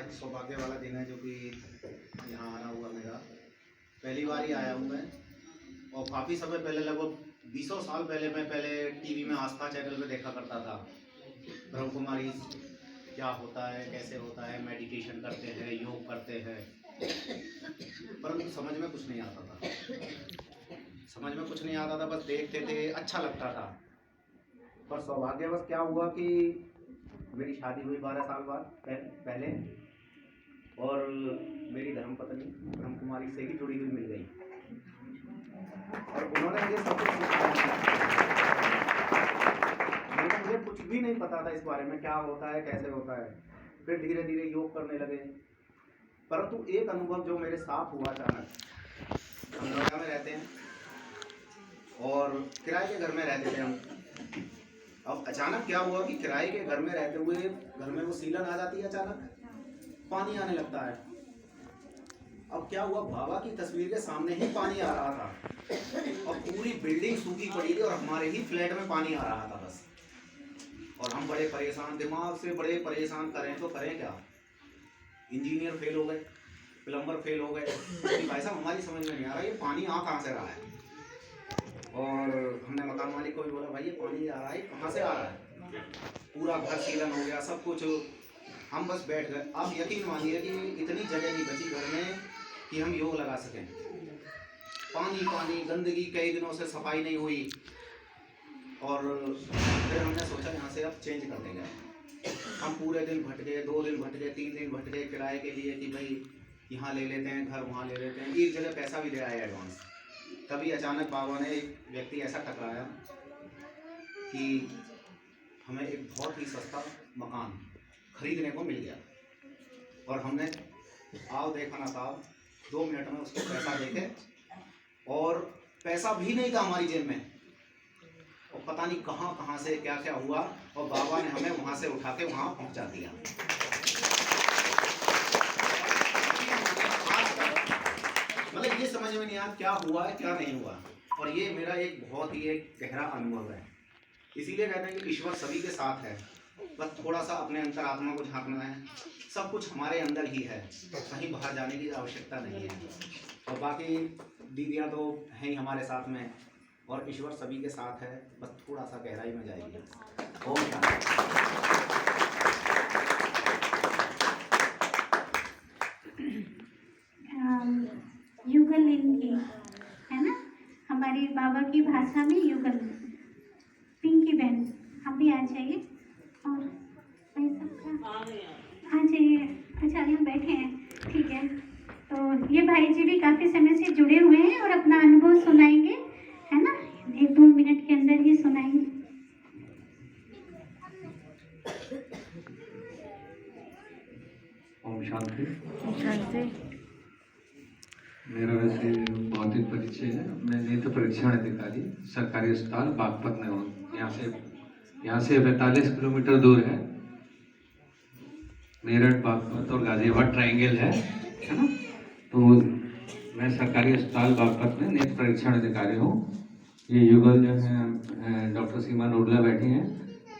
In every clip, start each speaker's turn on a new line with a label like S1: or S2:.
S1: आज सौभाग्य वाला दिन है जो कि यहाँ आना हुआ मेरा पहली बार ही आया हूँ मैं। और काफ़ी समय पहले, लगभग 20 साल पहले, मैं पहले टीवी में आस्था चैनल पे देखा करता था। ब्रह्म कुमारी क्या होता है, कैसे होता है, मेडिटेशन करते हैं, योग करते हैं, परंतु समझ में कुछ नहीं आता था। बस देखते थे, अच्छा लगता था। पर सौभाग्यवश क्या हुआ कि मेरी शादी हुई 12 साल बाद पहले, और मेरी धर्मपत्नी ब्रह्म कुमारी से ही जुड़ी हुई मिल गई और उन्होंने मुझे सब कुछ सिखाया। मुझे कुछ भी नहीं पता था इस बारे में, क्या होता है, कैसे होता है। फिर धीरे धीरे योग करने लगे। परंतु एक अनुभव जो मेरे साथ हुआ अचानक, हम नोएडा में रहते हैं और किराए के घर में रहते थे हम। अब अचानक क्या हुआ कि किराए के घर में रहते हुए घर में वो सीलन आ जाती है, अचानक पानी आने लगता है। अब क्या हुआ, बाबा की तस्वीर के सामने ही पानी आ रहा था और पूरी बिल्डिंग सूखी पड़ी थी और हमारे ही फ्लैट में पानी आ रहा था बस। और हम बड़े परेशान, दिमाग से बड़े परेशान, करें तो करें क्या। इंजीनियर फेल हो गए, प्लम्बर फेल हो गए, भाई साहब हमारी समझ में नहीं आ रहा ये पानी आ कहाँ से रहा है। और हमने मकान मालिक को भी बोला, भाई ये पानी आ रहा है, कहाँ से आ रहा है। पूरा घर सीलन हो गया, सब कुछ। हम बस बैठ गए। आप यकीन मानिए कि इतनी जगह नहीं बची घर में कि हम योग लगा सकें। पानी गंदगी, कई दिनों से सफाई नहीं हुई। और फिर हमने सोचा यहाँ से अब चेंज कर देंगे। हम पूरे दिन भटके, 2 दिन भटके, 3 दिन भटके किराए के लिए कि भाई यहाँ ले लेते हैं घर, वहाँ ले लेते हैं। एक जगह पैसा भी दे आए एडवांस। तभी अचानक बाबा ने एक व्यक्ति ऐसा टकराया कि हमें एक बहुत ही सस्ता मकान खरीदने को मिल गया। और हमने आओ देखा ना साहब, 2 मिनट में उसको पैसा देके, और पैसा भी नहीं था हमारी जेब में, और पता नहीं कहाँ से क्या क्या हुआ, और बाबा ने हमें वहाँ से उठा के वहाँ पहुँचा दिया। मतलब ये समझ में नहीं आया क्या हुआ है क्या नहीं हुआ। और ये मेरा एक बहुत ही एक गहरा अनुभव है। इसीलिए कहते हैं कि ईश्वर सभी के साथ है, बस थोड़ा सा अपने अंतरात्मा को झांकना है। सब कुछ हमारे अंदर ही है, कहीं बाहर जाने की आवश्यकता नहीं है। और बाकी दीदियाँ तो हैं ही हमारे साथ में, और ईश्वर सभी के साथ है, बस थोड़ा सा गहराई में जाइए।
S2: युगल इनकी है ना, हमारी बाबा की भाषा में युगल। पिंकी बहन आप भी आ जाइए, और भाई सबका आ जाइए। अच्छा यहाँ बैठे हैं, ठीक है। तो ये भाई जी भी काफ़ी समय से जुड़े हुए हैं और अपना अनुभव सुनाएंगे, है ना, 1-2 मिनट के अंदर ही सुनाएंगे।
S3: ओम शांति।
S4: शांति।
S3: मेरा वैसे भौतिक परिचय है, मैं नेत्र परीक्षण अधिकारी सरकारी अस्पताल बागपत में हूँ। यहाँ से 45 किलोमीटर दूर है। मेरठ, बागपत और गाजियाबाद ट्रायंगल है ना। तो मैं सरकारी अस्पताल बागपत में नेत्र परीक्षण अधिकारी हूँ। ये युगल जो है डॉक्टर सीमा नोडला बैठी हैं,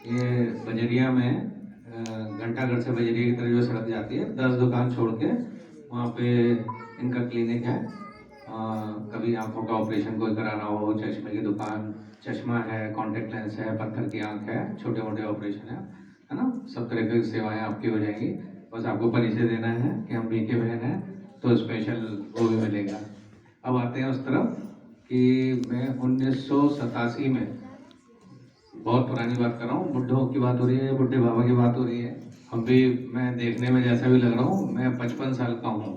S3: ये बजरिया में घंटाघर से बजरिया की तरफ जो सड़क जाती है, 10 दुकान छोड़ के वहाँ पे इनका क्लिनिक है। कभी आंखों का ऑपरेशन कोई कराना हो, चश्मे की दुकान, चश्मा है, कॉन्टेक्ट लेंस है, पत्थर की आंख है, छोटे मोटे ऑपरेशन है ना, सब तरह की सेवाएं आपकी हो जाएंगी। बस आपको परिचय देना है कि हम बीके बहन हैं, तो स्पेशल वो भी मिलेगा। अब आते हैं उस तरफ कि मैं 1987 में, बहुत पुरानी बात कर रहा हूँ, बुढ़ों की बात हो रही है, बुढ़े बाबा की बात हो रही है। हम भी, मैं देखने में जैसा भी लग रहा हूँ, मैं 55 साल का हूँ,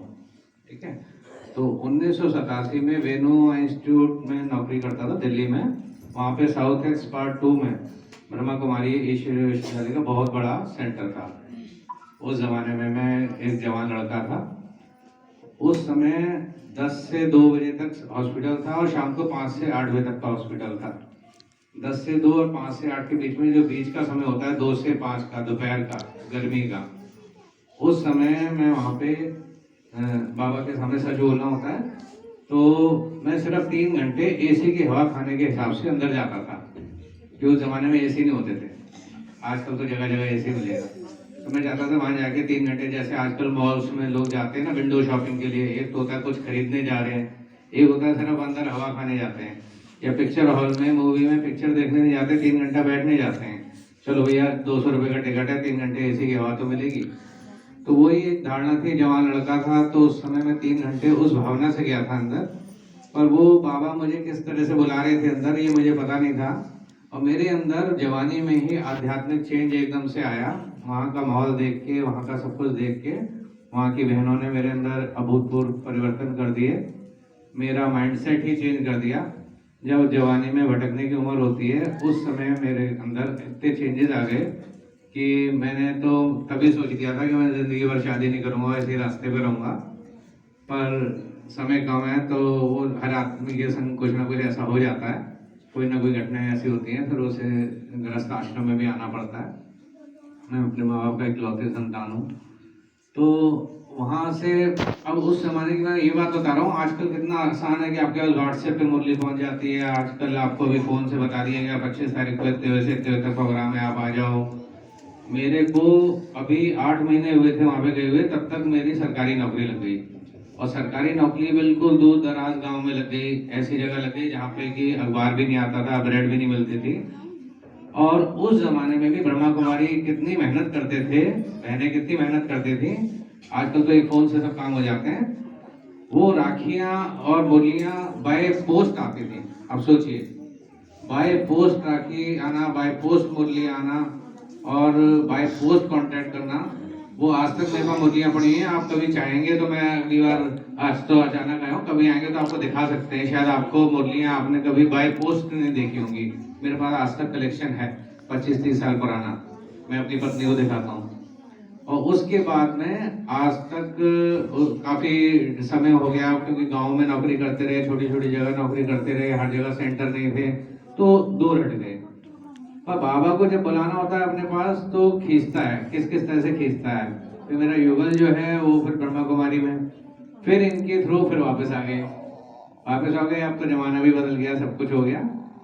S3: ठीक है। तो 1987 में वेणु इंस्टीट्यूट में नौकरी करता था दिल्ली में। वहाँ पे साउथ एक्स पार्ट 2 में ब्रह्मा कुमारी ईश्वरीय विश्वविद्यालय का बहुत बड़ा सेंटर था। उस ज़माने में मैं एक जवान लड़का था। उस समय 10 से 2 बजे तक हॉस्पिटल था और शाम को 5 से 8 बजे तक का हॉस्पिटल था। 10 से 2 और 5 से 8 के बीच में जो बीच का समय होता है, 2 से 5 का, दोपहर का, गर्मी का, उस समय मैं वहाँ पे बाबा के सामने सच बोलना होता है। तो मैं सिर्फ 3 घंटे एसी की हवा खाने के हिसाब से अंदर जाता था, कि उस ज़माने में एसी नहीं होते थे। आजकल तो जगह जगह एसी मिलेगा। तो मैं चाहता था वहाँ जाके 3 घंटे, जैसे आजकल मॉल्स में लोग जाते हैं ना विंडो शॉपिंग के लिए, एक तो होता है कुछ खरीदने जा रहे हैं, एक होता है सिर्फ अंदर हवा खाने जाते हैं, या पिक्चर हॉल में मूवी में पिक्चर देखने नहीं जाते, 3 घंटा बैठने जाते हैं। चलो भैया 200 रुपये का टिकट है, 3 घंटे एसी की हवा तो मिलेगी। तो वही एक धारणा थी, जवान लड़का था तो उस समय मैं 3 घंटे उस भावना से गया था अंदर, पर वो बाबा मुझे किस तरह से बुला रहे थे अंदर ये मुझे पता नहीं था। और मेरे अंदर जवानी में ही आध्यात्मिक चेंज एकदम से आया, वहाँ का माहौल देख के, वहाँ का सब कुछ देख के, वहाँ की बहनों ने मेरे अंदर अभूतपूर्व परिवर्तन कर दिए, मेरा माइंडसेट ही चेंज कर दिया। जब जवानी में भटकने की उम्र होती है उस समय मेरे अंदर इतने चेंजेस आ गए कि मैंने तो तभी सोच लिया था कि मैं ज़िंदगी भर शादी नहीं करूँगा, ऐसे रास्ते पर रहूँगा। पर समय कम है तो वो हर आदमी के संग कुछ ना कुछ ऐसा हो जाता है, कोई ना कोई घटनाएं ऐसी होती हैं, फिर उसे गृहस्थ आश्रम में भी आना पड़ता है। मैं अपने माँ बाप का इकलौते संतान हूँ, तो वहाँ से अब उस जमाने की मैं ये बात बता रहा हूँ, आजकल कितना आसान है कि आपके पास व्हाट्सएप पे मुरली पहुँच जाती है। आजकल आपको भी फ़ोन से बता दिया गया 25 तारीख को इतने से इतने तक प्रोग्राम है, आप आ जाओ। मेरे को अभी 8 महीने हुए थे वहाँ पे गए हुए, तब तक मेरी सरकारी नौकरी लग गई, और सरकारी नौकरी बिल्कुल दूर दराज गांव में लग गई, ऐसी जगह लग गई जहाँ पे कि अखबार भी नहीं आता था, ब्रेड भी नहीं मिलती थी। और उस जमाने में भी ब्रह्मा कुमारी कितनी मेहनत करते थे, बहनें कितनी मेहनत करती थी। आजकल तो एक फ़ोन से सब काम हो जाते हैं। वो राखियाँ और बोलियाँ बाय पोस्ट आती थी। अब सोचिए, बाय पोस्ट राखी आना, बाय पोस्ट मुरली आना और बाय पोस्ट कांटेक्ट करना, वो आज तक मेरे पास मुरलियाँ पड़ी हैं। आप कभी चाहेंगे तो मैं अगली बार, आज तो अचानक आया हूँ, कभी आएंगे तो आपको दिखा सकते हैं। शायद आपको मुरलियाँ आपने कभी बाय पोस्ट नहीं देखी होंगी, मेरे पास आज तक कलेक्शन है 25-30 साल पुराना, मैं अपनी पत्नी को दिखाता हूँ। और उसके बाद में आज तक काफ़ी समय हो गया, क्योंकि गांव में नौकरी करते रहे, छोटी छोटी जगह नौकरी करते रहे, हर जगह सेंटर नहीं थे तो दूर हट गए। पर बाबा को जब बुलाना होता है अपने पास तो खींचता है, किस किस तरह से खींचता है। फिर मेरा युगल जो है वो फिर ब्रह्मा कुमारी में, फिर इनके थ्रू फिर वापस आ गए। अब तो ज़माना भी बदल गया, सब कुछ हो गया।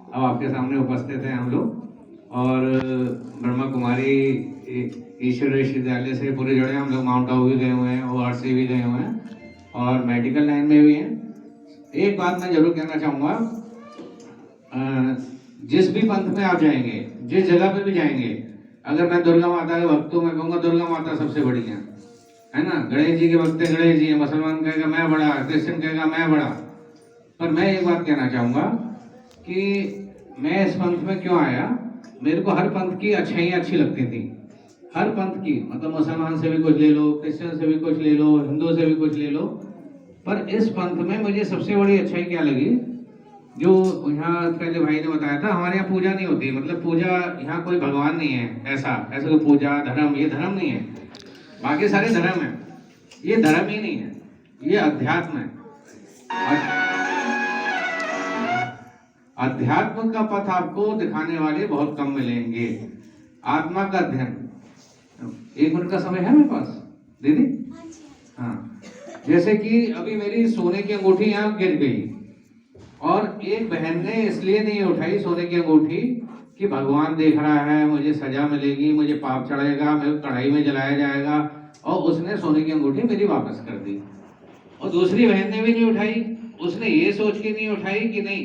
S3: अब आपके सामने उपस्थित हैं हम लोग, और ब्रह्मा कुमारी ईश्वर विश्वविद्यालय से पूरे जुड़े हैं हम लोग। माउंट आबू भी गए हुए हैं, ORC भी गए हुए हैं, और मेडिकल लाइन में भी हैं। एक बात मैं जरूर कहना चाहूँगा, जिस भी पंथ में आप जाएंगे, जिस जगह पे भी जाएंगे, अगर मैं दुर्गा माता के भक्त हूँ, मैं कहूँगा दुर्गा माता सबसे बड़ी है ना। गणेश जी के भक्त गणेश जी है, मुसलमान कहेगा मैं बड़ा, क्रिश्चियन कहेगा मैं बड़ा। पर मैं एक बात कहना चाहूँगा कि मैं इस पंथ में क्यों आया, मेरे को हर पंथ की अच्छाइयाँ अच्छी लगती थी, हर पंथ की, मतलब मुसलमान से भी कुछ ले लो, क्रिश्चियन से भी कुछ ले लो, हिंदू से भी कुछ ले लो। पर इस पंथ में मुझे सबसे बड़ी अच्छाई क्या लगी, जो यहाँ पहले भाई ने बताया था, हमारे यहाँ पूजा नहीं होती, मतलब पूजा यहाँ कोई भगवान नहीं है, ऐसा कोई पूजा धर्म, ये धर्म नहीं है। बाकी सारे धर्म है, ये धर्म ही नहीं है, ये अध्यात्म है। अध्यात्म का पथ आपको दिखाने वाले बहुत कम मिलेंगे। आत्मा का अध्ययन, 1 मिनट का समय है मेरे पास दीदी? हाँ, जैसे कि अभी मेरी सोने की अंगूठी यहाँ गिर गई, और एक बहन ने इसलिए नहीं उठाई सोने की अंगूठी कि भगवान देख रहा है, मुझे सजा मिलेगी, मुझे पाप चढ़ेगा, मेरे कढ़ाई में जलाया जाएगा, और उसने सोने की अंगूठी मेरी वापस कर दी। और दूसरी बहन ने भी नहीं उठाई, उसने ये सोच के नहीं उठाई कि नहीं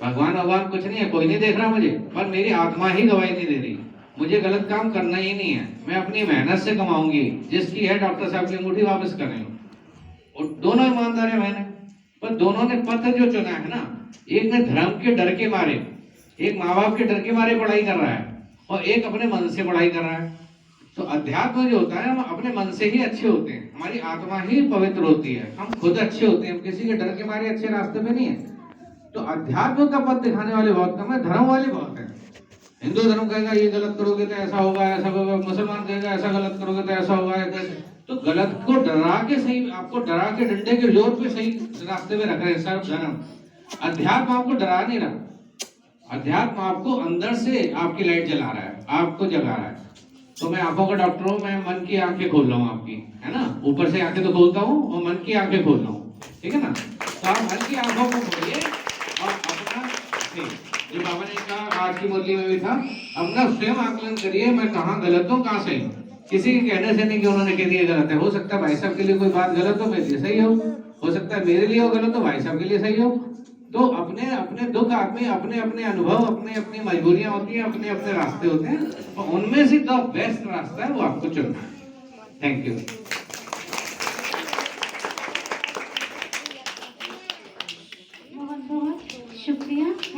S3: भगवान कुछ नहीं है, कोई नहीं देख रहा मुझे, पर मेरी आत्मा ही गवाही नहीं दे रही, मुझे गलत काम करना ही नहीं है, मैं अपनी मेहनत से कमाऊंगी। जिसकी है डॉक्टर साहब की अंगूठी वापस कर रही हूँ। और दोनों ईमानदार है बहने, पर दोनों ने पथ जो चुना है ना, एक ने धर्म के डर के मारे, एक माँ बाप के डर के मारे पढ़ाई कर रहा है, और एक अपने मन से पढ़ाई कर रहा है। तो अध्यात्म जो होता है, हम अपने मन से ही अच्छे होते हैं, हमारी आत्मा ही पवित्र होती है, हम खुद अच्छे होते हैं, हम किसी के डर के मारे अच्छे रास्ते पे नहीं है। तो अध्यात्म का पथ दिखाने वाले बहुत कम है, धर्म वाले बहुत है। हिंदू धर्म कहेगा ये गलत करोगे तो ऐसा होगा, ऐसा होगा, मुसलमान कहेगा ऐसा गलत करोगे तो ऐसा होगा। तो गलत को डरा के सही, आपको डरा के डंडे के जोर पे सही रास्ते में रख रहे हैं सब धर्म। अध्यात्म आपको डरा नहीं रहा, अध्यात्म आपको अंदर से आपकी लाइट जला रहा है, आपको जगा रहा है। तो मैं आंखों का डॉक्टर हूँ, मैं मन की आंखें खोल रहा हूँ आपकी, है ना, ऊपर से आंखें तो खोलता हूँ और मन की आंखें खोल रहा हूँ, ठीक है ना। तो आप मन की आंखों को खोलिए और अपना, जो बाबा ने कहा आज की मुरली में भी था, अपना स्वयं आकलन करिए, मैं कहाँ गलत हूँ कहाँ सही हूँ। किसी के कहने से नहीं कि उन्होंने कह दिया गलत है। हो सकता है भाई साहब के लिए कोई बात गलत हो, मेरे लिए सही हो सकता है मेरे लिए हो गलत हो, भाई साहब के लिए सही हो। तो अपने अपने दुख आदमी अपने अपने अनुभव, अपनी अपनी मजबूरियां होती हैं, अपने अपने रास्ते होते हैं, और उनमें से द बेस्ट रास्ता है वो आपको चुनना है। Thank you.